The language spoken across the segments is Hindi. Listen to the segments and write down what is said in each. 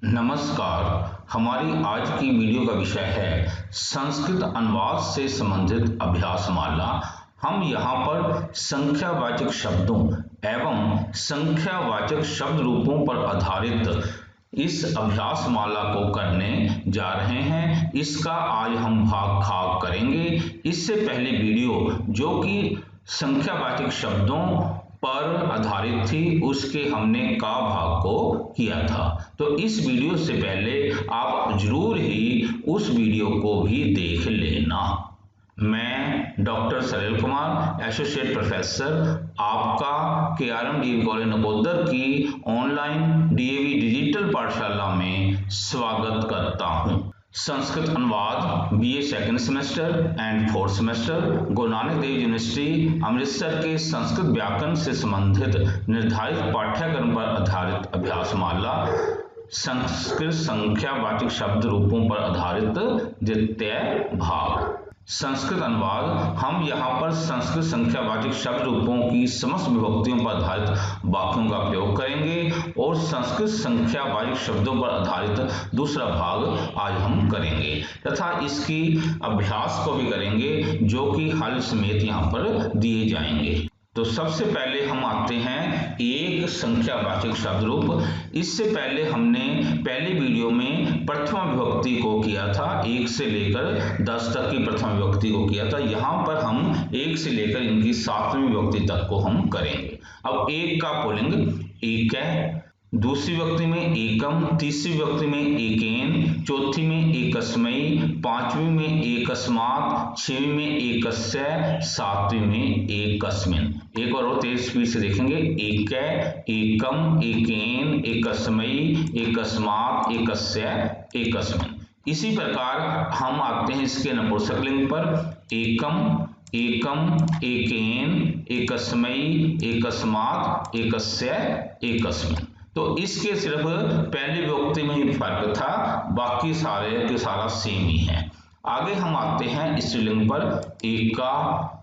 नमस्कार। हमारी आज की वीडियो का विषय है संस्कृत अनुवाद से संबंधित अभ्यासमाला। हम यहाँ पर संख्यावाचक शब्दों एवं संख्यावाचक शब्द रूपों पर आधारित इस अभ्यासमाला को करने जा रहे हैं। इसका आज हम भाग करेंगे। इससे पहले वीडियो जो कि संख्यावाचक शब्दों पर आधारित थी उसके हमने का भाग को किया था, तो इस वीडियो से पहले आप जरूर ही उस वीडियो को भी देख लेना। मैं डॉक्टर सलील कुमार, एसोसिएट प्रोफेसर, आपका KRM DAV कॉलेज नकोदर की ऑनलाइन DAV डिजिटल पाठशाला में स्वागत करता हूं। संस्कृत अनुवाद BA second semester and fourth semester Guru Nanak Dev university Amritsar के संस्कृत व्याकरण से संबंधित निर्धारित पाठ्यक्रम पर आधारित अभ्यासमाला संस्कृत संख्यावाचक शब्द रूपों पर आधारित द्वितीय भाग। संस्कृत अनुवाद हम यहाँ पर संस्कृत संख्यावाचक शब्द रूपों की समस्त विभक्तियों पर आधारित वाक्यों का प्रयोग करेंगे और संस्कृत संख्यावाचक शब्दों पर आधारित दूसरा भाग आज हम करेंगे तथा इसकी अभ्यास को भी करेंगे जो कि हल समेत यहाँ पर दिए जाएंगे। तो सबसे पहले हम आते हैं एक संख्यावाचक शब्द रूप। इससे पहले हमने पहले वीडियो में प्रथमा विभक्ति को किया था, 1 से लेकर 10 तक की प्रथमा विभक्ति को किया था। यहाँ पर हम 1 से लेकर इनकी 7वीं विभक्ति तक को हम करेंगे। अब एक का पुल्लिंग एक है, दूसरी विभक्ति में एकम, तीसरी विभक्ति में एकेन, चौथी में एकस्मयी, पांचवी में एकस्मात्, छठवीं में एकस्य, सातवीं में एकस्मिन्। एक और तेज स्पीड से देखेंगे, एक, एकम, एकेन, एकस्मयी, एकस्मात्, एकस्य, एकस्मिन्। इसी प्रकार हम आते हैं इसके नपुंसकलिंग पर, एकम, एकम, एकेन, एकस्मयी, एकस्मात्, एकस्य, एकस्मिन्। तो इसके सिर्फ पहली विभक्ति में ही फर्क था, बाकी सारे के सारा सेम ही है। आगे हम आते हैं स्त्रीलिंग पर, एका,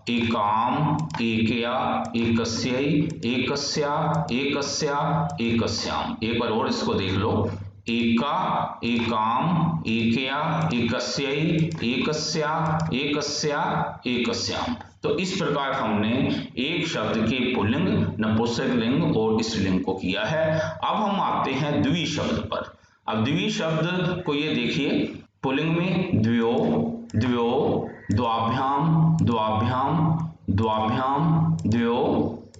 एकाम, एकया, एकस्यै, एकस्या, एकस्या, एकस्याम। एक बार और इसको देख लो, एका, एकाम, एकया, एकस्यै, एकस्या, एकस्या, एकस्याम। तो इस प्रकार हमने एक शब्द के पुल्लिंग, नपुंसकलिंग और स्त्रीलिंग को किया है। अब हम आते हैं द्वि शब्द पर। अब द्वि शब्द को ये देखिए, पुल्लिंग में द्वयो, द्वयो, द्वाभ्याम, द्वाभ्याम, द्वाभ्याम, द्वयो,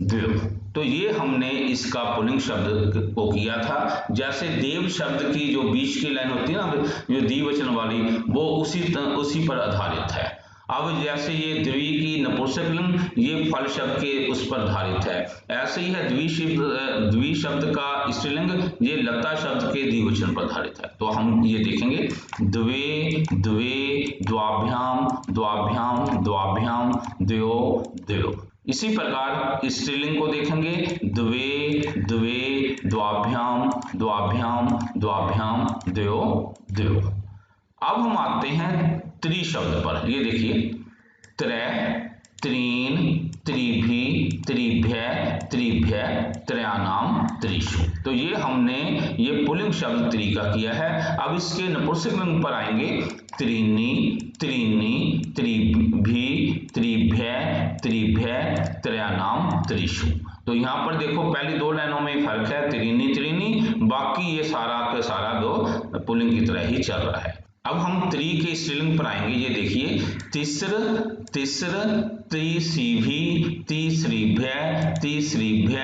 द्वयो। तो ये हमने इसका पुल्लिंग शब्द को किया था। जैसे देव शब्द की जो बीच की लाइन होती है ना, जो द्विवचन वाली, वो उसी पर आधारित है। अब जैसे ये द्वि की नपुंसकलिंग, ये फल शब्द के उस पर आधारित है। ऐसे ही है द्वि शब्द का स्त्रीलिंग, ये लता शब्द के द्विवचन पर आधारित है। तो हम ये देखेंगे, द्वे, द्वे, द्वाभ्याम, द्वाभ्याम, द्वाभ्याम, द्वयो, द्वयो। इसी प्रकार स्त्रीलिंग को देखेंगे, द्वे, द्वे, द्वाभ्याम, द्वाभ्याम, द्वाभ्याम, द्वयो, द्वयो। अब हम आते हैं त्रि शब्द पर। ये देखिए, त्रय, त्रीन, त्रिभि, त्रिभ्य, त्रिभ्य, त्रयाणाम, त्रिषु। तो ये हमने ये पुल्लिंग शब्द त्रि का किया है। अब इसके नपुंसकलिंग पर आएंगे, त्रीनि, त्रीनि, त्रिभि, त्रिभ्य, त्रिभ्य, त्रयाणाम, त्रिषु। तो यहाँ पर देखो पहली दो लाइनों में फर्क है, त्रीनि, त्रीनि, बाकी ये सारा का सारा दो पुल्लिंग की तरह ही चल रहा है। अब हम त्रि के स्त्रीलिंग पर आएंगे। ये देखिए, तिस्र, तिस्र, त्रिशिभि, तिस्रिभ्य, तिस्रिभ्य,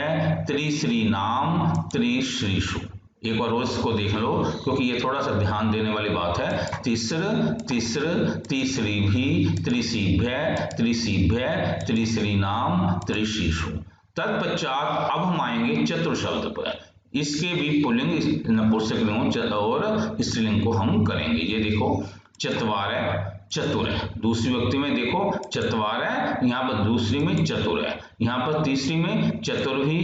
त्रिश्रीणाम, त्रिश्रीषु। एक बार रोज इसको देख लो क्योंकि ये थोड़ा सा ध्यान देने वाली बात है। तिस्र, तिस्र, तिस्रिभि, त्रिशिभ्य, त्रिशिभ्य, त्रिश्रीणाम, त्रिशिषु। तत्पश्चात अब हम आएंगे चतुर शब्द पर। इसके भी पुल्लिंग, नपुंसकलिंग और स्त्रीलिंग को हम करेंगे। ये देखो, चत्वार है, चतुर है। दूसरी विभक्ति में देखो, चत्वार है, यहाँ पर दूसरी में चतुर है, यहाँ पर तीसरी में चतुर्भि,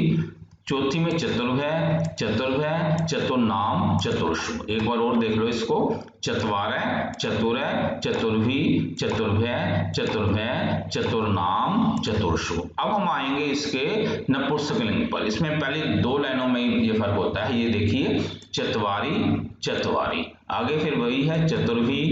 चौथी में चतुर्भय, चतुर्भय, चतुर्नाम, चतुर्षु। एक बार और देख लो इसको, चत्वारय, चतुरय, चतुर्भी, चतुर्भय, चतुर्भय, चतुर्नाम, चतुर्षु। अब हम आएंगे इसके नपुंसकलिंग पर। इसमें पहले 2 लाइनों में ये फर्क होता है, ये देखिए, चतवारी, चतवारी, आगे फिर वही है चतुर्भी,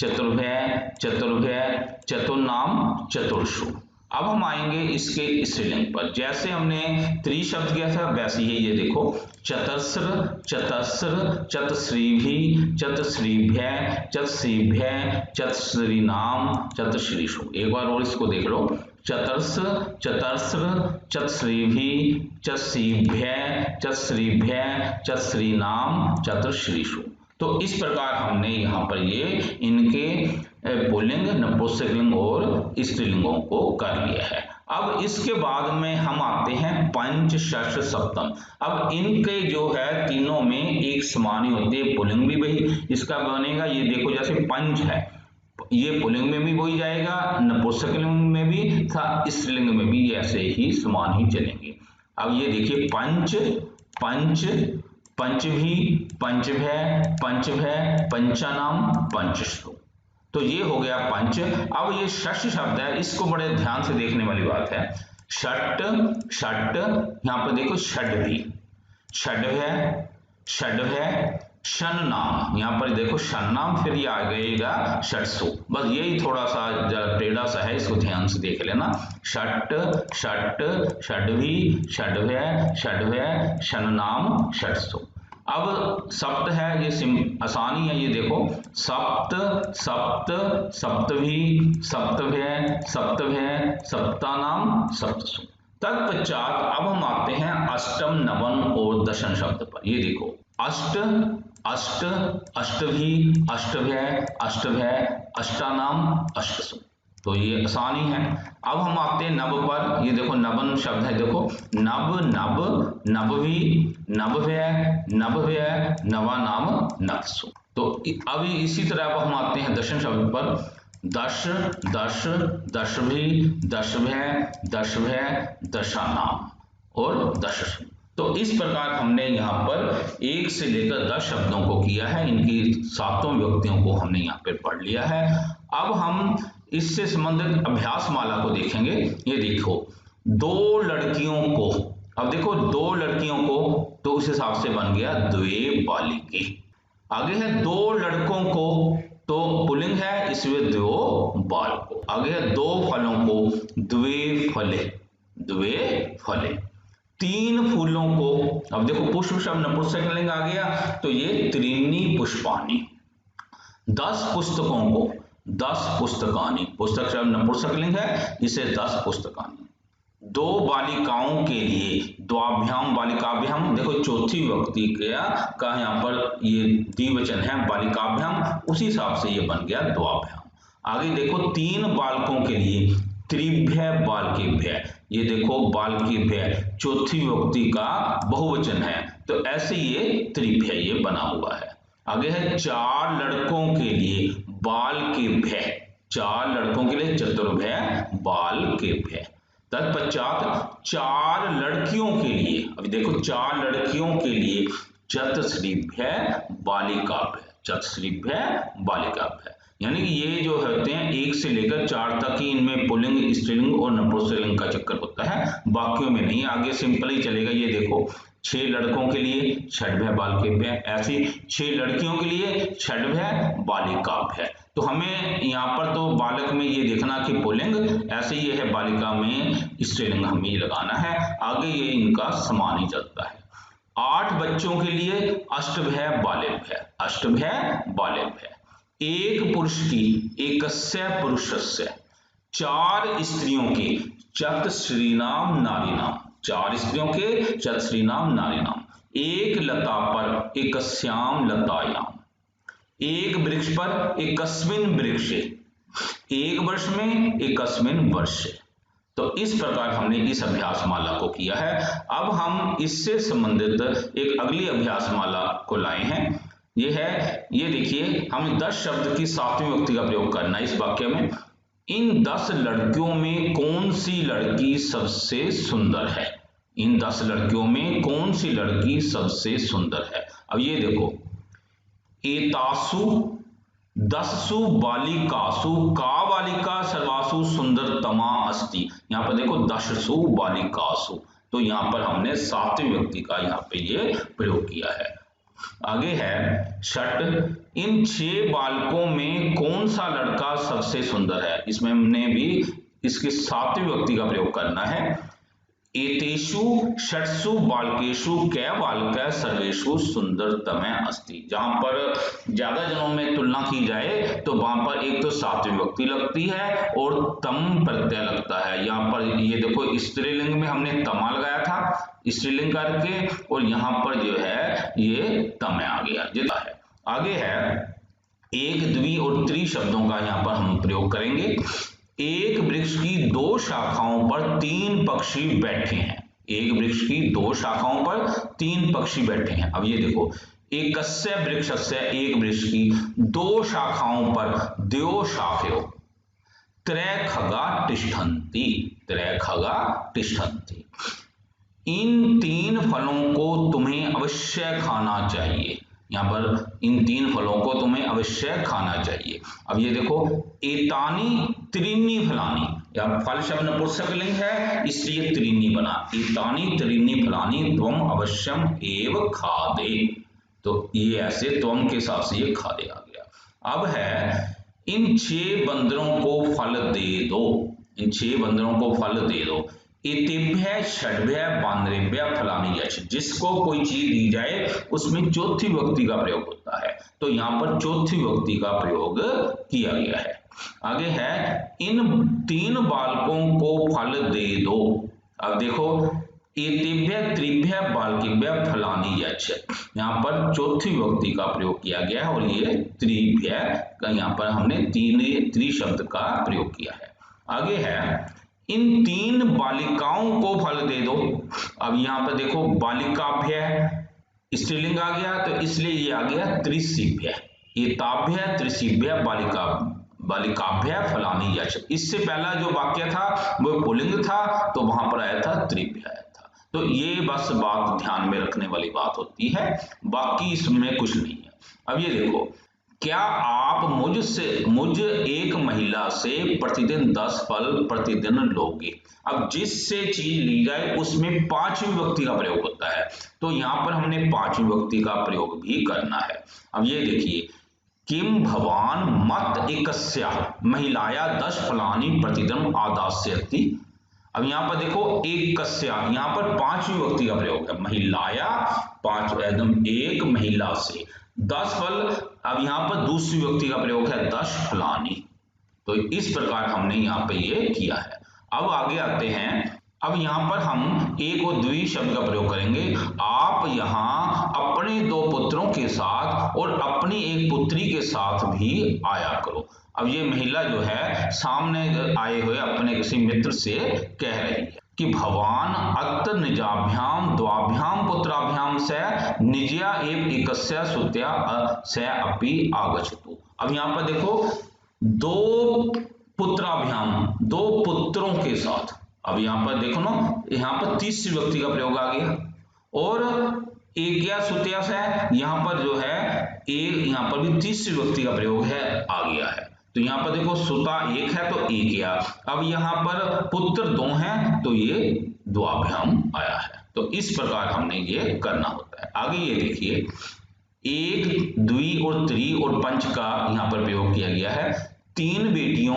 चतुर्भय, चतुर्भय, चतुर्नाम, चतुर्षु। अब हम आएंगे इसके स्त्रीलिंग पर। जैसे हमने त्रि शब्द किया था वैसे ही ये देखो, चतस्र, चतस्र, चतश्रीभी, चतश्रीभ्य, चतश्रीभ्य, चतश्रीनाम, चतश्रीषु। एक बार और इसको देख लो, चतस्र, चतस्र, चतश्रीभी, चतश्रीभ्य, चतश्रीभ्य, चतश्रीनाम, चतश्रीषु। तो इस प्रकार हमने यहाँ पर ये इनके पुल्लिंग, नपुंसकलिंग और स्त्रीलिंगों को कर लिया है। अब इसके बाद में हम आते हैं पंच, षष्ठ, सप्तम। अब इनके जो है तीनों में एक समान ही होती है, पुल्लिंग भी वही इसका बनेगा। ये देखो जैसे पंच है, ये पुल्लिंग में भी वही जाएगा, नपुंसकलिंग में भी था, स्त्रीलिंग में भी ऐसे ही समान ही चलेंगे। अब ये देखिए, पंच, पंच, पंचभी, पंचभय, पंचभय, पंचानाम, पंचश्रु। तो ये हो गया पंच। अब ये षष्ठ शब्द है, इसको बड़े ध्यान से देखने वाली बात है। षट, षट, यहां पर देखो षड्भी, षड्भय, षड्भय, षण्णाम, यहाँ पर देखो षण्णाम, फिर ये आ गएगा षट्सु। बस यही थोड़ा सा टेढ़ा सा है, इसको ध्यान से देख लेना। षट, षट, षड्भी, षड्भय, षड्भय, षण्णाम, षट्सु। अब सप्त है, ये आसानी है, ये देखो, सप्त, सप्त, सप्तभी, सप्तभय, सप्तभय, सप्तानाम, सप्तसु। तत्पश्चात अब हम आते हैं अष्टम, नवम और दशम शब्द पर। ये देखो, अष्ट, अष्ट, अष्टभी, अष्टभय, अष्टभय, अष्टानाम, अष्टसु। तो ये आसानी है। अब हम आते हैं नव पर। ये देखो नवन शब्द है, देखो, नव, नव, नवभी, नवभय, नवभय, नवानाम, नवसु। तो अब इसी तरह अब हम आते हैं दशम शब्द पर। दश, दश, दशभी, दशभय, दशभय, दशानाम और दशसु। तो इस प्रकार हमने यहाँ पर 1 से लेकर 10 शब्दों को किया है, इनकी 7 विभक्तियों को हमने यहाँ पर पढ़ लिया है। अब हम इससे संबंधित अभ्यास माला को देखेंगे। ये देखो, 2 लड़कियों को, अब देखो 2 लड़कियों को, तो उस हिसाब से बन गया द्वे बालिके। आगे है 2 लड़कों को, तो पुल्लिंग है, इसमें 2 बालको। आगे है 2 फलों को, द्वे फले, द्वे फले। 3 फूलों को, अब देखो पुष्प शब्द नपुंसकलिंग आ गया, तो ये त्रीणि पुष्पाणि। 10 पुस्तकों को, 10 पुस्तकानि, पुस्तक शब्द नपुंसकलिंग है, इसे 10 पुस्तकानि। 2 बालिकाओं के लिए, द्वाभ्याम, बालिकाभ्याम, देखो चौथी विभक्ति का यहाँ पर ये द्विवचन है, बालिकाभ्याम, उसी हिसाब से ये बन गया द्वाभ्याम। आगे देखो 3 बालकों के लिए, त्रिभ्य, बालकेभ्य, ये देखो बालकेभ्य चौथी विभक्ति का बहुवचन है, तो ऐसे ये त्रिभ्य ये बना हुआ है। आगे है 4 लड़कों के लिए, बालकेभ्य, 4 लड़कों के लिए चतुर्भय, बालकेभ्य। तत्पश्चात 4 लड़कियों के लिए, अभी देखो 4 लड़कियों के लिए, चतुश्रीभ्य, बालिकाभ्य, चतुश्रीभ्य, बालिकाभ्य। यानी कि ये जो होते हैं 1 से लेकर 4 तक ही इनमें पुल्लिंग, स्त्रीलिंग और नपुंसकलिंग का चक्कर होता है, बाकियों में नहीं। आगे सिंपल ही चलेगा। ये देखो 6 लड़कों के लिए षड्भय, बालकेभ्य, ऐसी 6 लड़कियों के लिए षड्भय, बालिकाभ्य। तो हमें यहाँ पर तो बालक में ये देखना कि पुल्लिंग, ऐसे ये है बालिका में स्त्रीलिंग हमें ये लगाना है। आगे ये इनका समान ही चलता है। 8 बच्चों के लिए अष्टभय, बालेभ्य, अष्टभय, बालेभ्य। 1 पुरुष की, एकस्य पुरुषस्य। 4 स्त्रियों के, चतश्रीणाम, नारीणाम, 4 स्त्रियों के, चतश्रीणाम, नारीणाम। 1 लता पर, एकस्याम लतायाम। 1 वृक्ष पर, एकस्मिन् वृक्षे। 1 वर्ष में, एकस्मिन् वर्षे। तो इस प्रकार हमने इस अभ्यास माला को किया है। अब हम इससे संबंधित एक अगली अभ्यास माला को लाए हैं। ये है, ये देखिए, हमें 10 शब्द की 7वीं विभक्ति का प्रयोग करना है इस वाक्य में। इन 10 लड़कियों में कौन सी लड़की सबसे सुंदर है? इन 10 लड़कियों में कौन सी लड़की सबसे सुंदर है। अब ये देखो, एतासु 10सु बालिकासु का बालिका सर्वासु सुंदरतमा अस्ति। यहाँ पर देखो 10सु बालिकासु, तो यहाँ पर हमने सातवें व्यक्ति का यहाँ पे ये प्रयोग किया है। आगे है षट, इन 6 बालकों में कौन सा लड़का सबसे सुंदर है। इसमें हमने भी इसके सातवें व्यक्ति का प्रयोग करना है। एतेषु षट्सु बालकेषु कै बालकः सर्वेषु सुंदरतमः अस्ति। जहां पर ज्यादा जनों में तुलना की जाए तो वहां पर एक तो सातवीं व्यक्ति लगती है और तम प्रत्यय लगता है। यहाँ पर ये देखो स्त्रीलिंग में हमने तमा लगाया था स्त्रीलिंग करके, और यहाँ पर जो है ये तम आ गया जितना है। आगे है एक, द्वि और त्रि शब्दों का यहाँ पर हम प्रयोग करेंगे। एक वृक्ष की 2 शाखाओं पर 3 पक्षी बैठे हैं। एक वृक्ष की 2 शाखाओं पर 3 पक्षी बैठे हैं। अब ये देखो, एकस्य वृक्षस्य, एक वृक्ष की 2 शाखाओं पर द्वयो शाखयो त्रय खगा तिष्ठन्ति, त्रय खगा तिष्ठन्ति। इन 3 फलों को तुम्हें अवश्य खाना चाहिए। यहाँ पर इन 3 फलों को तुम्हें अवश्य खाना चाहिए। अब ये देखो, एतानि त्रीणि फलानि, यहाँ फल शब्द नपुंसक लिंग है इसलिए त्रीणि बना। एतानि त्रीणि फलानि त्वम अवश्यम एव खादे, तो ये ऐसे त्वम के हिसाब से ये खादे आ गया। अब है इन 6 बंदरों को फल दे दो, इन 6 बंदरों को फल दे दो। एतेभ्य षड्भ्य बांद्रेभ्य फलानि यच्छ, जिसको कोई चीज दी जाए उसमें चौथी व्यक्ति का प्रयोग होता है, तो यहाँ पर चौथी व्यक्ति का प्रयोग किया गया है। आगे है इन 3 बालकों को फल दे दो। अब देखो, एतेभ्य त्रिभ्य बालकेभ्य फलानि यच्छ, यहाँ पर चौथी व्यक्ति का प्रयोग किया गया है और ये त्रिभ्य का यहाँ पर हमने त्रि शब्द का प्रयोग किया है। आगे है इन 3 बालिकाओं को फल दे दो। अब यहाँ पर देखो, बालिकाभ्य स्त्रीलिंग आ गया तो इसलिए ये आ गया त्रिशिभ्य। एताभ्य त्रिशिभ्य बालिकाभ्य फलानि यच्छ। इससे पहला जो वाक्य था वो पुल्लिंग था तो वहां पर आया था त्रिभ्य आया था। तो ये बस बात ध्यान में रखने वाली बात होती है, बाकी इसमें कुछ नहीं है। अब ये देखो, क्या आप मुझ एक महिला से प्रतिदिन 10 फल प्रतिदिन लोगे। अब जिससे चीज ली जाए उसमें 5वें व्यक्ति का प्रयोग होता है, तो यहाँ पर हमने 5वें व्यक्ति का प्रयोग भी करना है। अब ये देखिए, किम भवान मत एकस्या महिलाया 10 फलानि प्रतिदिन आदास्यति। अब यहाँ पर देखो, एकस्या, यहाँ पर 5वें व्यक्ति का प्रयोग है। महिलाया 5 एकदम एक महिला से 10 फल। अब यहाँ पर दूसरी व्यक्ति का प्रयोग है 10 फलानि, तो इस प्रकार हमने यहाँ पे ये किया है। अब आगे आते हैं, अब यहाँ पर हम एक और द्वि शब्द का प्रयोग करेंगे। आप यहाँ अपने 2 पुत्रों के साथ और अपनी एक पुत्री के साथ भी आया करो। अब ये महिला जो है सामने आए हुए अपने किसी मित्र से कह रही है कि भवान अत्र निजाभ्याम द्वाभ्याम पुत्राभ्याम से निजया एव एकस्य सुत्या से अपि आगच्छतु। अब यहाँ पर देखो, 2 पुत्राभ्याम 2 पुत्रों के साथ। अब यहाँ पर देखो ना, यहाँ पर तीसरी व्यक्ति का प्रयोग आ गया, और एक या सुत्या से यहाँ पर जो है एक, यहाँ पर भी तीसरी व्यक्ति का प्रयोग है आ गया है। तो यहाँ पर देखो, सुता एक है तो एक गया। अब यहाँ पर पुत्र 2 हैं तो ये द्वाभ्याम आया है। तो इस प्रकार हमने ये करना होता है। आगे ये देखिए, एक, द्वि और त्रि और पंच का यहाँ पर प्रयोग किया गया है। 3 बेटियों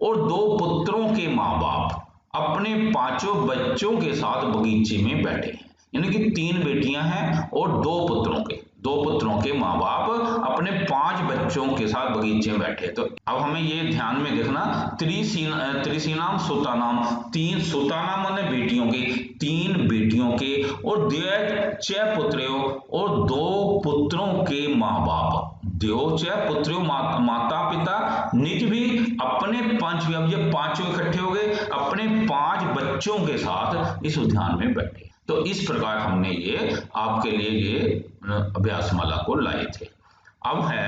और 2 पुत्रों के माँ बाप अपने 5 बच्चों के साथ बगीचे में बैठे हैं। यानी कि 3 बेटियां हैं और 2 पुत्रों के माँ बाप अपने 5 बच्चों के साथ बगीचे में बैठे। तो अब हमें ये ध्यान में देखना, त्रिसीनाम सुतानाम, 3 सुतानाम माने बेटियों के, 3 बेटियों के, और द्वय पुत्रों और 2 पुत्रों के माँ बाप। द्वय पुत्रों माता पिता, निज भी अपने 5, अब ये 5 इकट्ठे हो गए, अपने 5 बच्चों के साथ इस उद्यान में बैठे। तो इस प्रकार हमने ये आपके लिए ये अभ्यास माला को लाए थे। अब है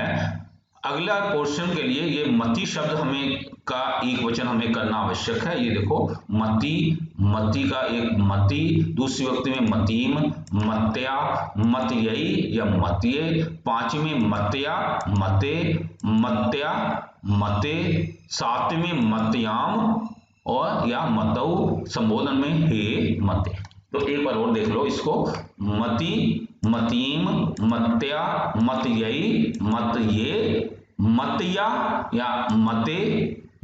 अगला पोर्शन के लिए ये मति शब्द हमें का एक वचन हमें करना आवश्यक है। ये देखो मति, मति का एक मति, दूसरी व्यक्ति में मतीम, मत्या, मतयई या मतिये, पांचवी में मतया, मते, मत्या, मते, सातवीं में मतयाम और या मतौ, संबोधन में हे मते। तो एक बार और देख लो इसको, मति, मतीम, मत्या, मतयई, मतये, मतया या मते,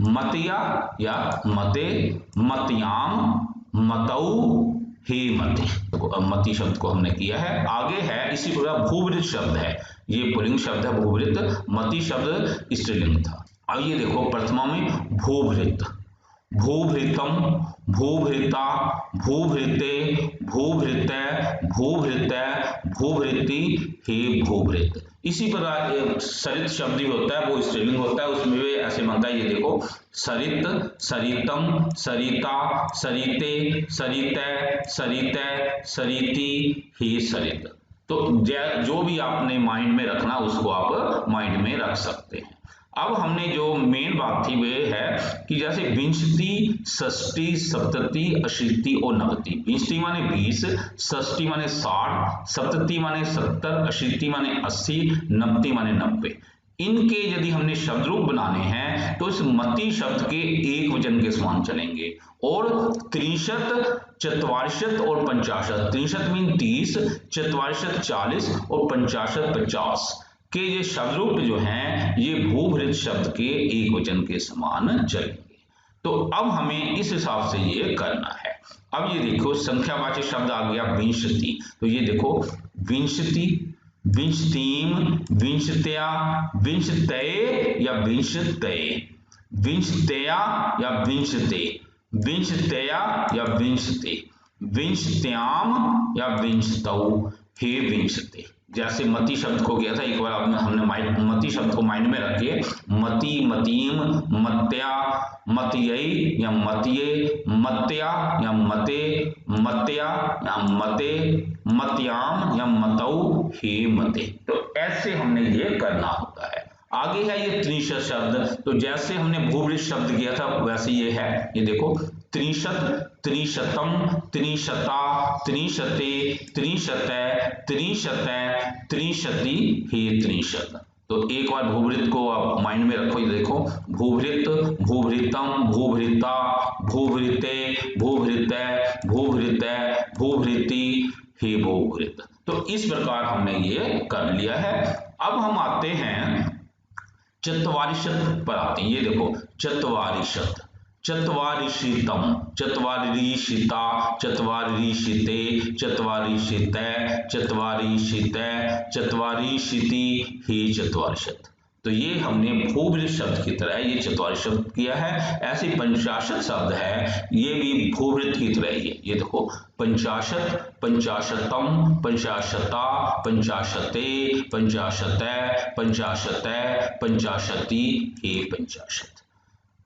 मतया या मते, मतयाम, मतौ, हे मते। तो मति शब्द को हमने किया है। आगे है इसी प्रकार भूवृत शब्द है, ये पुल्लिंग शब्द है भूवृत, मति शब्द स्त्रीलिंग था। अब ये देखो प्रथमा में भूवृत, भूभृतम, भूभृता, भूभृते, भूभृतै, भूभृतै, भूभृति, हे भूभृत। इसी प्रकार सरित शब्द भी होता है, वो स्त्रीलिंग होता है, उसमें भी ऐसे बनता है। ये देखो सरित, सरितम, सरिता, सरिते, सरितै, सरितै, सरिति, हे सरित। तो जो भी आपने माइंड में रखना उसको आप माइंड में रख सकते हैं। अब हमने जो मेन बात थी वे है कि जैसे विंशति, षष्टि, सप्तति, अशीति और नवति। विंशति माने 20, षष्टि माने 60, सप्तति माने 70, अशीति माने 80, नवति माने 90। इनके यदि हमने शब्द रूप बनाने हैं तो इस मति शब्द के एक वचन के समान चलेंगे। और 63, चत्वारिशत और पंचाशत, 63 मीन 30, चत्वारिशत 40 और पंचाशत 50 के ये शब्द रूप जो हैं ये भूभृत शब्द के एक वचन के समान चलेंगे। तो अब हमें इस हिसाब से ये करना है। अब ये देखो संख्यावाचक शब्द आ गया विंशति, तो ये देखो विंशति, विंशतीम, विंशत्या, विंशतये या विंशतये, विंशत्या या विंशते, विंशत्या या विंशते, विंशत्याम या विंशतौ, हे विंशते। जैसे मति शब्द को किया था, एक बार हमने मति शब्द को माइंड में रखिए, मति, मतीम, मत्या, मतयई या मतिये, मत्या या मते, मत्या या मते, मतयाम या मतौ, हे मते। तो ऐसे हमने ये करना होता है। आगे है ये त्रिशत शब्द, तो जैसे हमने भूभृत शब्द किया था वैसे ये है। ये देखो त्रिशत, त्रिशतम, त्रिशता, त्रिशते, त्रिशतै, त्रिशतै, त्रिशति, हे त्रिशत। तो एक बार भूभृत को आप माइंड में रखो। ये देखो भूभृत, भूभृतम, भूभृता, भूभृते, भूभृतै, भूभृतै, भूभृति, हे भूभृत। तो इस प्रकार हमने ये कर लिया है। अब हम आते हैं चत्वारिशत पर आते हैं। ये देखो चत्वारिशत, चत्वारिशितम, चत्वारिशिता, चत्वारिशिते, चत्वारिशितै, चत्वारिशितै, चत्वारिशिति, हे चत्वारिशत। तो ये हमने भूभृत शब्द की तरह ये चत्वारिशत किया है। ऐसे पंचाशत शब्द है, ये भी भूभृत की तरह ही है। ये देखो पंचाशत, पंचाशतम, पंचाशता, पंचाशते, पंचाशतै, पंचाशतै, पंचाशति, हे पंचाशत।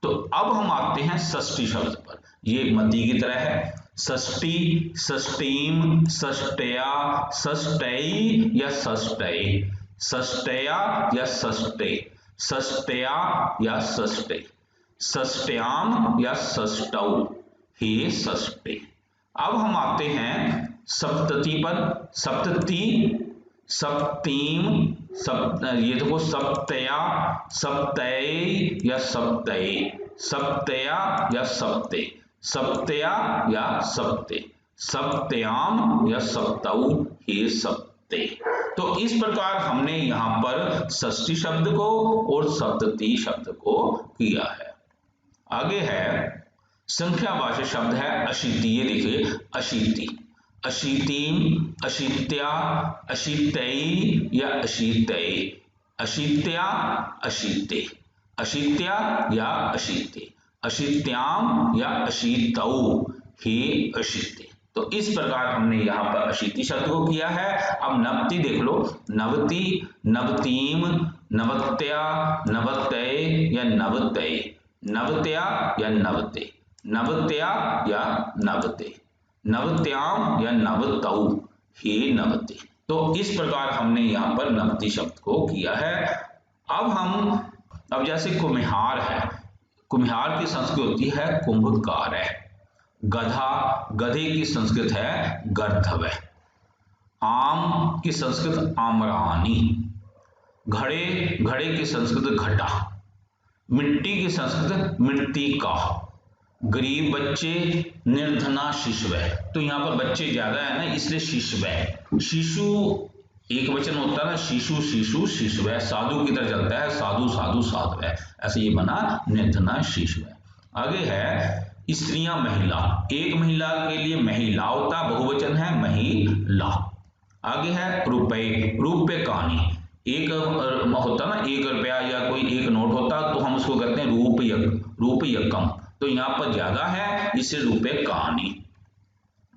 तो अब हम आते हैं षष्ठी शब्द पर। ये मति की तरह है। षष्ठी, षष्टीम, षष्टया, षष्टई या षष्टये, षष्टया या षष्टे, षष्टया या षष्टे, षष्टयाम या षष्टौ, हे षष्टे। अब हम आते हैं सप्तति पर। सप्तति, सप्तीम, ये देखो सप्तया, सप्तये या सप्तये, सप्तया या सप्ते, सप्तया या सप्ते, सप्तयाम या सप्तौ, हे सप्ते। तो इस प्रकार हमने यहां पर षष्ठी शब्द को और सप्तति शब्द को किया है। आगे है संख्यावाचक शब्द है अशीति। ये देखिए अशीति, अशीतिम, अशीत्या, अशीतई या अशीतये, अशीत्या, अशीते, अशीत्या या अशीते, अशीत्याम या अशीतौ, हे अशीते। तो इस प्रकार हमने यहाँ पर अशीति शब्द को किया है। अब नवति देख लो, नवति, नवतीम, नवत्या, नवतये या नवतये, नवत्या या नवते, नवत्या या नवते, नवत्याम या नवतौ, हे नवते। तो इस प्रकार हमने यहाँ पर नवति शब्द को किया है। अब जैसे कुम्हार है, कुम्हार की संस्कृत होती है कुंभकार है। गधा, गधे की संस्कृत है गर्धव। आम की संस्कृत आम्रानी। घड़े, घड़े की संस्कृत घटा। मिट्टी की संस्कृत मृत्तिका। गरीब बच्चे निर्धना शिशव। तो यहाँ पर बच्चे ज्यादा है ना, इसलिए शिशव। शिशु एक वचन होता है ना, शिशु शिशु शिशव। साधु की तरह चलता है, साधु साधु साधव, ऐसे ये बना निर्धना शिशव। आगे है स्त्रियां महिला। एक महिला के लिए महिला होता, बहुवचन है महिला। आगे है रुपए, रुपये कहानी। एक होता ना 1 रुपया या कोई एक नोट होता तो हम उसको कहते हैं रूपयकम। तो यहाँ पर ज्यादा है, इससे रुपये कहानी।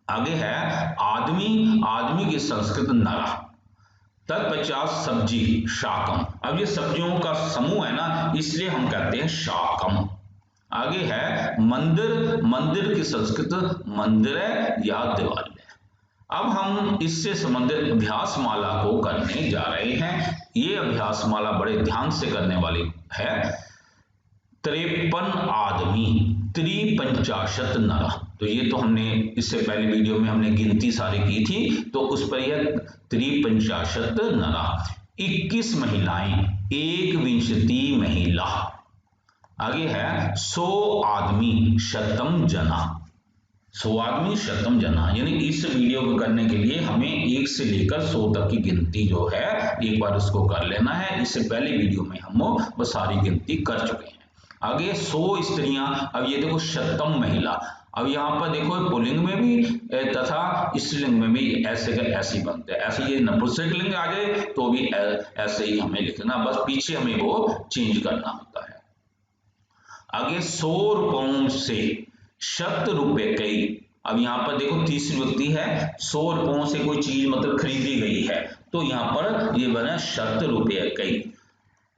आगे है आदमी, आदमी की संस्कृत नरा। तत्पश्चात सब्जी शाकम। अब ये सब्जियों का समूह है ना, इसलिए हम कहते हैं शाकम। आगे है मंदिर, मंदिर की संस्कृत मंदिर या देवालय। अब हम इससे संबंधित अभ्यासमाला को करने जा रहे हैं। ये अभ्यासमाला बड़े ध्यान से करने वाली है। 53 आदमी, 53 नर। तो ये तो हमने इससे पहले वीडियो में हमने गिनती सारी की थी, तो उस पर यह 53 नर। 21 महिलाएं, 21 महिला। आगे है 100 आदमी, शतम जना। 100 आदमी शतम जना, यानी इस वीडियो को करने के लिए हमें 1 से लेकर 100 तक की गिनती जो है एक बार उसको कर लेना है। इससे पहले वीडियो में हम वो सारी गिनती कर चुके हैं। आगे 100 स्त्रियां। अब ये देखो शतम महिला। अब यहाँ पर देखो पुल्लिंग में भी तथा स्त्रीलिंग में भी ऐसे का ऐसे बनते हैं। ऐसे ये नपुंसकलिंग आ जाए तो भी ऐसे ही हमें लिखना, बस पीछे हमें वो चेंज करना होता है। आगे 100 रुपयों से शत रुपए कई। अब यहाँ पर देखो तीसरी व्यक्ति है, 100 रुपयों से कोई चीज मतलब खरीदी गई है, तो यहाँ पर ये बना शत रुपये कई।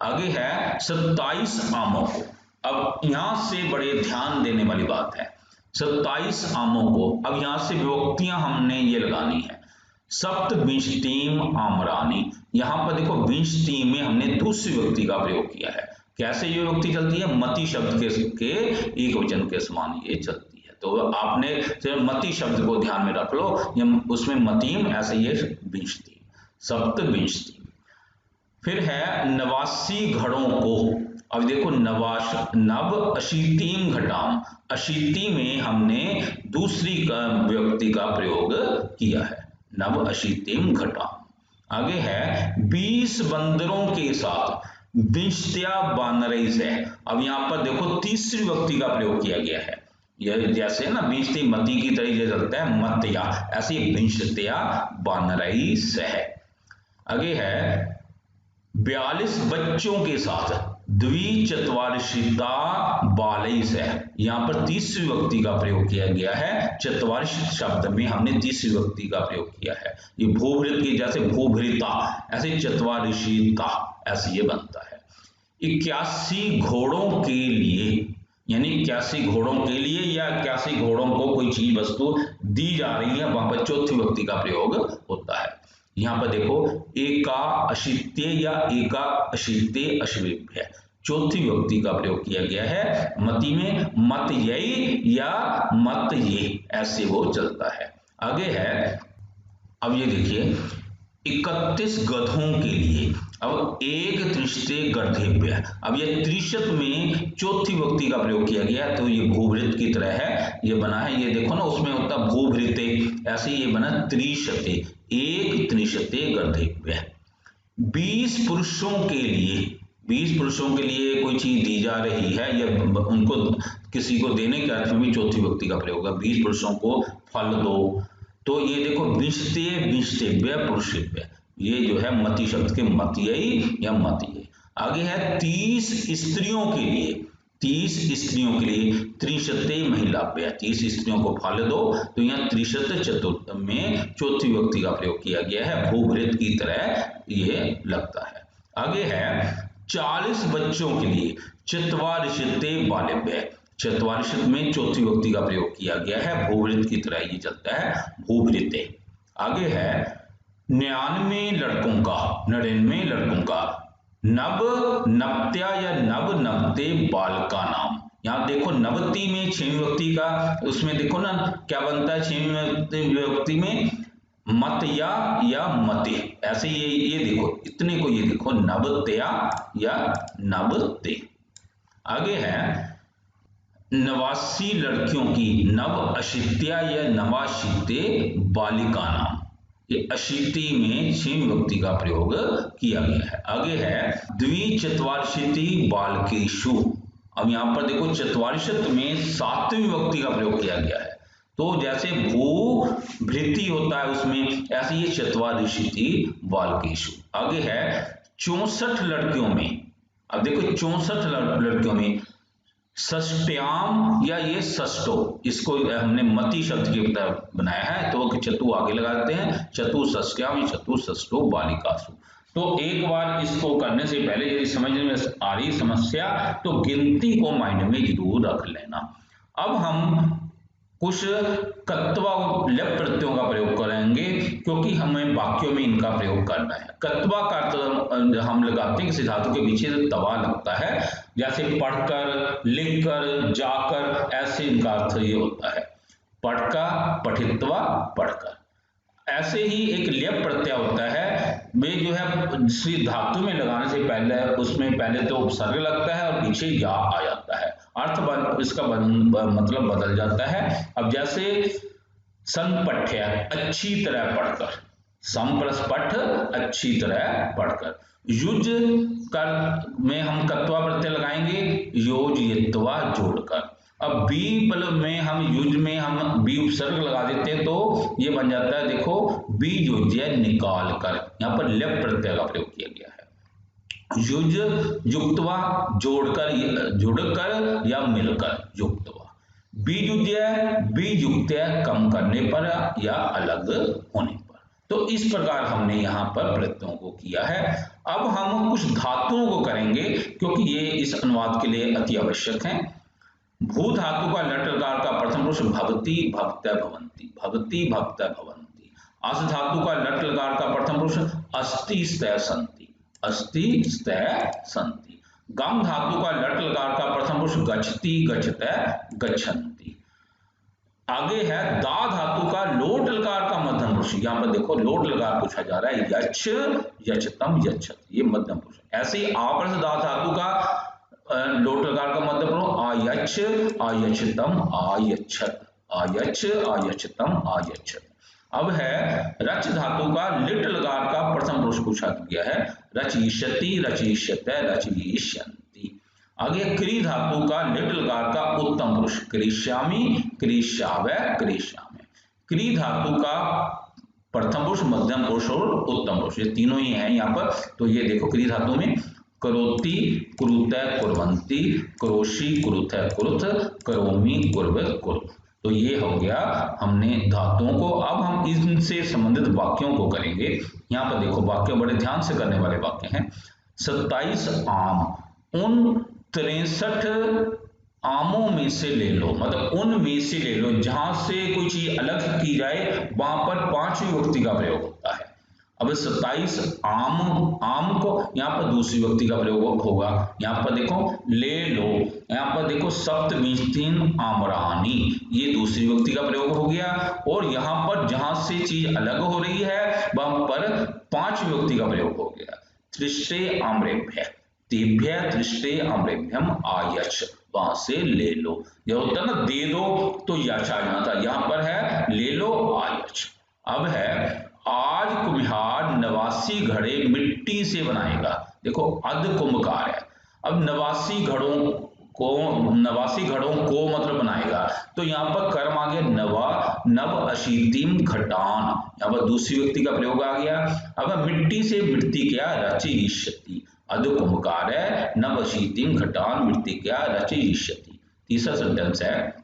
आगे है 27 आमों को। अब यहां से बड़े ध्यान देने वाली बात है, 27 आमों को। अब यहां से विभक्तियां हमने ये लगानी है। सप्तविंशतिम आम्रानी। यहां पर देखो विंशति में हमने दूसरी व्यक्ति का प्रयोग किया है। कैसे ये व्यक्ति चलती है, मति शब्द के एक वचन के समान ये चलती है। तो आपने सिर्फ मति शब्द को ध्यान में रख लो, उसमें मतीम, ऐसे ये विंशति, सप्तविंशति। फिर है 89 घड़ों को। अब देखो नव अशीतिम घटाम। अशीति में हमने दूसरी व्यक्ति का प्रयोग किया है, नव अशीतिम घटाम। आगे है 20 बंदरों के साथ विंशत्या बानरई से। अब यहाँ पर देखो तीसरी व्यक्ति का प्रयोग किया गया है। यह जैसे ना विंशति मती की तरह चलता है मतया, ऐसे विंशत्या बानरई से। आगे है 42 बच्चों के साथ द्विचत्वारिशिता बालैस है। यहाँ पर तीसरी व्यक्ति का प्रयोग किया गया है। चत्वारिश शब्द में हमने तीसरी व्यक्ति का प्रयोग किया है। ये भूभृत की जैसे भूभृता, ऐसे चत्वारिशिता, ऐसे ये बनता है। 81 घोड़ों के लिए, यानी 81 घोड़ों के लिए या 81 घोड़ों को कोई चीज वस्तु दी जा रही है, वहां पर चौथी व्यक्ति का प्रयोग होता है। यहाँ पर देखो एका अशित्य या एका अशित्य अश्विभ्य, चौथी व्यक्ति का प्रयोग किया गया है। मति में मत यही या मत ये, ऐसे वो चलता है। आगे है, अब ये देखिए 31 गधों के लिए। अब एक त्रिशते गर्धेभ्य। अब ये त्रिशत में चौथी व्यक्ति का प्रयोग किया गया है, तो ये भूभृत की तरह है, ये बना है। ये देखो ना उसमें होता भूभृते, ऐसे ये बना त्रिशते, एक त्रिशते गर्धेभ्य। 20 पुरुषों के लिए, 20 पुरुषों के लिए कोई चीज दी जा रही है या उनको किसी को देने के अर्थ में भी चौथी व्यक्ति का प्रयोग है। 20 पुरुषों को फल दो, तो ये देखो विंशते विंशतेभ्य पुरुषेभ्य, ये जो है मति शब्द के मतियई या मतिय। आगे है 30 स्त्रियों के लिए, 30 स्त्रियों के लिए त्रिशते महिलाभ्य, 30 स्त्रियों को फल दो, तो यहाँ त्रिशत चतुर्थ में चौथी व्यक्ति का प्रयोग किया गया है, भूभृत की तरह ये लगता है। आगे है 40 बच्चों के लिए चत्वारिशते बालेभ्य, चत्वारिशत में चौथी व्यक्ति का प्रयोग किया गया है, भूभृत की तरह ये चलता है, भूभृते। आगे है 99 लड़कों का, 99 लड़कों का, नव नवत्या या नव नवते बालका नाम। यहाँ देखो नवती में छेवी विभक्ति का, उसमें देखो ना क्या बनता है छेवी विभक्ति में, मतया या मते, ऐसे ये देखो इतने को, ये देखो नवत्या या नवते। आगे है नवासी लड़कियों की, नव अशित्या या नवाशिते बालिका नाम। ये अशिति में छेवी विभक्ति का प्रयोग किया गया है। आगे है द्विचत्वारिंशति बालकेषु। अब यहाँ पर देखो चत्वारिंशत में सातवीं विभक्ति का प्रयोग किया गया है, तो जैसे भू भृति होता है उसमें, ऐसे ये चत्वारिंशति बालकेषु। आगे है 64 लड़कियों में। अब देखो 64 लड़कियों में षष्ट्याम या ये षष्टो, इसको हमने मति शब्द के तरह बनाया है, तो चतु आगे लगा देते हैं, चतुष्षष्ट्याम चतुष्षष्टो बालिकासु। तो एक बार इसको करने से पहले यदि समझने में आ रही समस्या तो गिनती को माइंड में जरूर रख लेना। अब हम कुछ कत्वा लप प्रत्ययों का प्रयोग करेंगे, क्योंकि हमें वाक्यों में इनका प्रयोग करना है। कत्वा का अर्थ हम लगाते हैं किसी धातु के पीछे तवा लगता है, जैसे पढ़कर, लिखकर, जाकर, ऐसे इनका अर्थ ये होता है। पढ़का, पठित्वा, पढ़कर। ऐसे ही एक लेप प्रत्यय होता है, वे जो है श्री धातु में लगाने से पहले उसमें पहले तो उपसर्ग लगता है और पीछे या आ जाता है, अर्थ इसका मतलब बदल जाता है। अब जैसे संपठ्य, अच्छी तरह पढ़कर, संप्रस्पठ अच्छी तरह पढ़कर। युज कर में हम कत्वा प्रत्यय लगाएंगे, योजयित्वा जोड़कर। अब बी मतलब में हम युज में हम बी उपसर्ग लगा देते हैं, तो ये बन जाता है देखो बी योज्य निकाल कर, यहाँ पर लेप प्रत्यय का प्रयोग किया गया है। युज युक्तवा जोड़कर, जुड़कर या मिलकर युक्तवा। बी युक्त कम करने पर या अलग होने पर। तो इस प्रकार हमने यहाँ पर प्रत्ययों को किया है। अब हम कुछ धातुओं को करेंगे, क्योंकि ये इस अनुवाद के लिए अति आवश्यक है। भू धातु का लट लकार का प्रथम पुरुष भवती भवत्य भवन्ति, भवती भवत्य भवन्ति। अस धातु का लट लकार का प्रथम पुरुष अस्ति स्तय संति, अस्ति स्तय संति। गम धातु का लट लकार का प्रथम पुरुष गच्छति गच्छतय गच्छन्ति। आगे है दा धातु का लोट लकार का मध्यम पुरुष, यहाँ पर देखो लोट लकार पूछा जा रहा है, यच्छ यच्छतम यच्छत, ये मध्यम पुरुष। ऐसे ही आपरस दा धातु का लोट लकार का मध्य पुरुष आयच्छ आयच्छतम आयच्छत, आयच्छ आयच्छतम आयच्छत। अब है रच धातु का लिट लकार का प्रथम पुरुष पूछा गया है, रचयिष्यति रचयिष्यते रचयिष्यन्ति। आगे क्री धातु का लिट लकार का उत्तम पुरुष क्रिष्यामि क्रिष्यावै क्रिष्यामे। क्री धातु का प्रथम पुरुष, मध्यम पुरुष और उत्तम पुरुष, ये तीनों ही हैं यहाँ पर। तो ये देखो क्री धातु में करोति कुरुतै कुर्वन्ति, करोषि कुरुतै कुरुत, करोमि कुर्वे कुरुत। तो ये हो गया हमने धातुओं को। अब हम इनसे संबंधित वाक्यों को करेंगे। यहाँ पर देखो वाक्य बड़े ध्यान से करने वाले वाक्य हैं। 27 आम, उन 63 आमों में से ले लो, मतलब उनमें से ले लो, जहां से कोई चीज अलग की जाए वहां पर पांचवी विभक्ति का प्रयोग होता है। अब 27 आम, आम को यहाँ पर दूसरी विभक्ति का प्रयोग होगा। यहाँ पर देखो ले लो, यहाँ पर देखो सप्तविंशतिन आम्राणि, ये दूसरी विभक्ति का प्रयोग हो गया। और यहाँ पर जहां से चीज अलग हो रही है वहां पर पांचवी विभक्ति का प्रयोग हो गया। त्रिष्टे आम्रेभ्य, तेभ्य त्रिष्टे आम्रेभ्यम आयच्छ, वहां से ले लो। यह होता है ना दे दो तो यश आ जाना था, यहाँ पर है ले लो आयच्छ। अब है आज कुम्हार 89 घड़े मिट्टी से बनाएगा। देखो अध कुंभकार है। अब 89 घड़ों को मतलब बनाएगा, तो यहाँ पर कर्म आ गया नवा, नव अशीतिम घटान, यहाँ पर दूसरी व्यक्ति का प्रयोग आ गया। अब मिट्टी से मिट्टी क्या रचयिष्यति, अध कुंभकार है, नव अशीतिम घटान मिट्टी क्या रचयिष्यति। तीसरा सेंटेंस है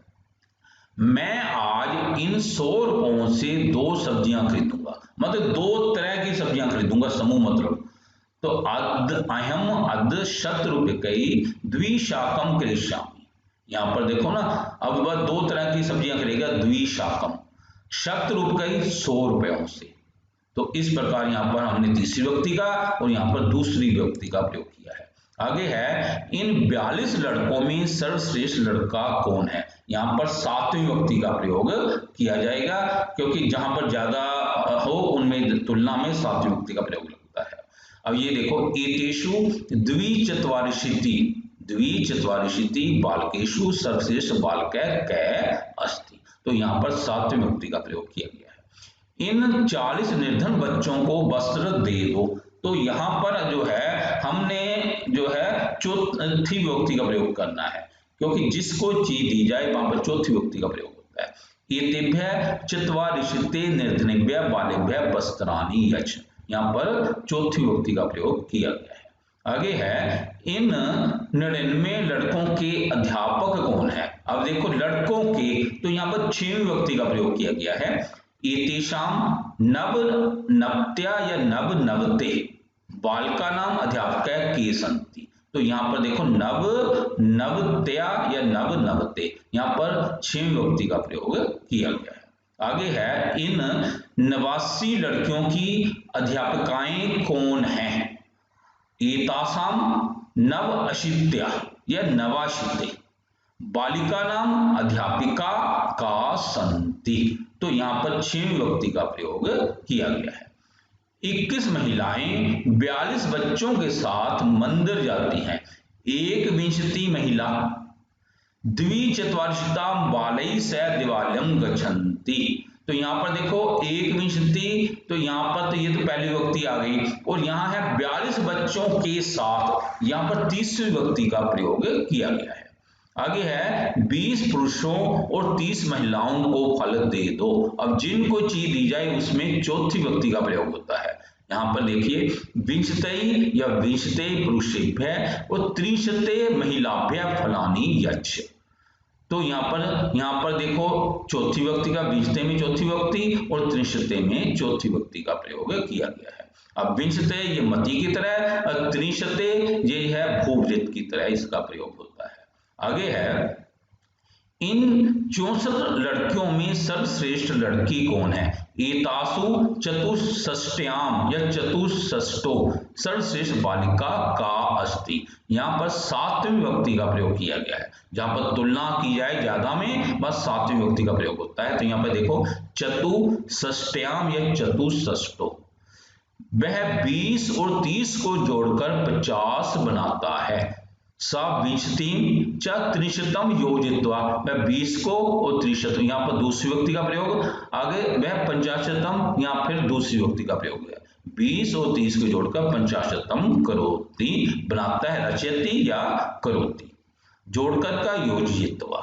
मैं आज इन 100 रुपयों से 2 सब्जियां खरीदूंगा, मतलब 2 तरह की सब्जियां खरीदूंगा, समूह मतलब। तो अहम अद शतरूप्यकै द्विशाकम क्रेष्यामि, यहाँ पर देखो ना, अब वह 2 तरह की सब्जियां खरीदेगा, द्विशाकम, शतरूप्यकै 100 रुपयों से। तो इस प्रकार यहाँ पर हमने तीसरी विभक्ति का और यहाँ पर दूसरी विभक्ति का प्रयोग किया है। आगे है, इन 42 लड़कों में सर्वश्रेष्ठ लड़का कौन है। यहाँ पर सातवीं विभक्ति का प्रयोग किया जाएगा, क्योंकि जहां पर ज्यादा हो उनमें तुलना में सातवीं विभक्ति का प्रयोग लगता है। अब ये देखो, एतेषु द्विचत्वारिंशति बालकेषु सर्वश्रेष्ठ बालकः कः अस्ति। तो यहाँ पर सातवीं विभक्ति का प्रयोग किया गया है। इन 40 निर्धन बच्चों को वस्त्र दे दो। तो यहाँ पर जो है हमने जो है चौथी विभक्ति का प्रयोग करना है, क्योंकि जिसको चीज दी जाए वहां पर चौथी विभक्ति का प्रयोग होता है। एतेभ्यः चत्वारिंशते निर्धनेभ्यः बालेभ्यः वस्त्राणि यच्छ। यहाँ पर चौथी विभक्ति का प्रयोग किया गया है। आगे है, इन 99 लड़कों के अध्यापक कौन है। अब देखो लड़कों के, तो यहाँ पर 6वीं विभक्ति का प्रयोग किया गया है। एतेषां नवनवत्या या नवनवते बालकानां अध्यापकः के सन्ति। तो यहाँ पर देखो नवनवत्या या नवनवते, यहाँ पर 6वीं विभक्ति का प्रयोग किया गया है। आगे है, इन 89 लड़कियों की अध्यापिकाएं कौन हैं। एतासां नवाशीत्या या नवाशीते बालिकानां अध्यापिका का सन्ति। तो यहाँ पर 6वीं विभक्ति का प्रयोग किया गया है। 21 महिलाएं 42 बच्चों के साथ मंदिर जाती हैं। एकविंशति महिला द्विचत्वारिंशतां बालैः सह देवालयं गच्छन्ति। तो यहाँ पर देखो एकविंशति, तो यहाँ पर तो ये तो पहली विभक्ति आ गई, और यहाँ है 42 बच्चों के साथ, यहाँ पर तीसरी विभक्ति का प्रयोग किया गया है। आगे है, 20 पुरुषों और 30 महिलाओं को फल दे दो। अब जिनको चीज दी जाए उसमें चौथी विभक्ति का प्रयोग होता है। यहाँ पर देखिए, विंशते या विंशते पुरुषेभ्यः और त्रिंशते महिलाभ्यः फलानि यच्छ। तो यहाँ पर देखो चौथी विभक्ति का, विंशते में चौथी विभक्ति और त्रिंशते में चौथी विभक्ति का प्रयोग किया गया है। अब विंशते ये मति की तरह और त्रिंशते ये है भूवृत्त की तरह इसका प्रयोग होता है। आगे है, इन 64 लड़कियों में सर्वश्रेष्ठ लड़की कौन है। एतासु चतुष्षष्ट्याम या चतुष्षष्टो सर्वश्रेष्ठ बालिका का अस्ति। यहाँ पर सातवीं विभक्ति का प्रयोग किया गया है। जहां पर तुलना की जाए ज्यादा में, बस सातवीं विभक्ति का प्रयोग होता है। तो यहाँ पर देखो चतुष्षष्ट्याम या चतुष्षष्टो, वह 20 और 30 को जोड़कर 50 बनाता है। सा विंशतिं च त्रिशतम योजित्वा, वह 20 को और 30, यहाँ पर दूसरी विभक्ति का प्रयोग। आगे वह 50, यहाँ फिर दूसरी विभक्ति का प्रयोग है। 20 और 30 को जोड़कर 50 करोति बनाता है, रचयति या करोति, जोड़कर का योजित्वा।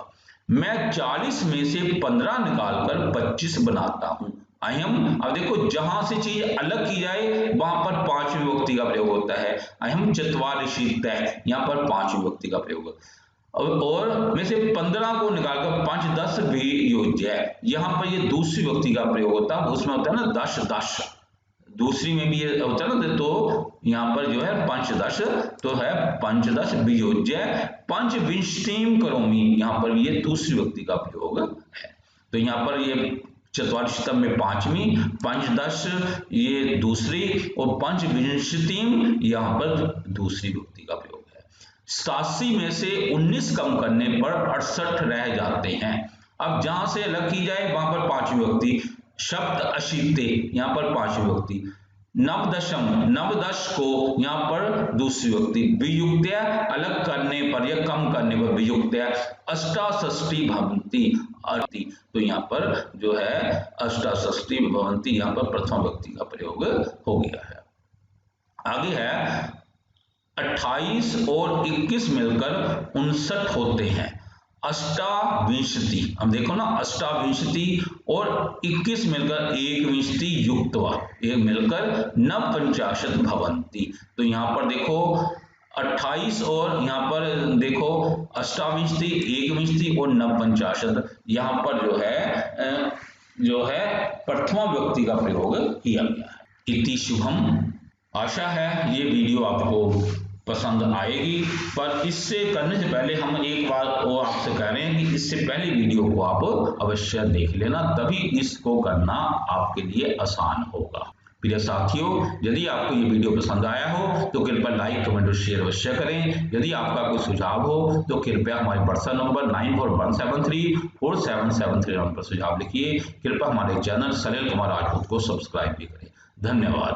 मैं 40 में से 15 निकालकर 25 बनाता हूं। अयम, अब देखो जहां से चीज अलग की जाए वहां पर 5वीं विभक्ति का प्रयोग होता है। अयम चत्वारिंशत्, यहाँ पर 5वीं विभक्ति का प्रयोग। और में से 15 को निकालकर 5 10 भी योज्य, यहाँ पर ये दूसरी विभक्ति का प्रयोग होता है। उसमें होता है ना 10 10, दूसरी में भी ये होता है ना, तो यहाँ पर जो है 5 10, तो है 5 10 वियोज्य। पंचविंशतिं करोमि, यहाँ पर ये दूसरी विभक्ति का प्रयोग है। तो यहाँ पर ये चत्वारिंशतम में 5वीं, 5 10 ये दूसरी, और पंचविंशतिं यहाँ पर दूसरी विभक्ति का प्रयोग है। 87 में से 19 कम करने पर 68 रह जाते हैं। अब जहां से अलग की जाए वहां पर 5वीं विभक्ति। शब्द अशीते, यहाँ पर 5वीं विभक्ति। नवदशम, नवदश को यहाँ पर दूसरी विभक्ति। वियुक्त्या, अलग करने पर या कम करने पर वियुक्त्या। अष्टाषष्ठी भवन्ति, तो यहाँ पर जो है अष्टाषष्ठी भवन्ति, यहाँ पर प्रथम विभक्ति का प्रयोग हो गया है। आगे है, 28 और 21 मिलकर 59 होते हैं। अष्टाविंशति, अब देखो ना, अष्टाविंशति और 21 मिलकर एकविंशति युक्तवा, एक मिलकर नवपंचाशत भवन्ति। तो यहाँ पर देखो 28 और यहाँ पर देखो अष्टाविंशति, एकविंशति और नवपंचाशत, यहाँ पर जो है प्रथमा विभक्ति का प्रयोग किया गया है। इति शुभम। आशा है ये वीडियो आपको पसंद आएगी, पर इससे करने से पहले हम एक बार वो आपसे कह रहे हैं कि इससे पहले वीडियो को आप अवश्य देख लेना, तभी इसको करना आपके लिए आसान होगा। प्रिय साथियों, यदि आपको ये वीडियो पसंद आया हो तो कृपया लाइक, कमेंट और शेयर अवश्य करें। यदि आपका कोई सुझाव हो तो कृपया हमारे व्हाट्सएप नंबर 9417347773 नंबर पर सुझाव लिखिए। कृपया हमारे चैनल सलिल कुमार राजपूत को सब्सक्राइब भी करें। धन्यवाद।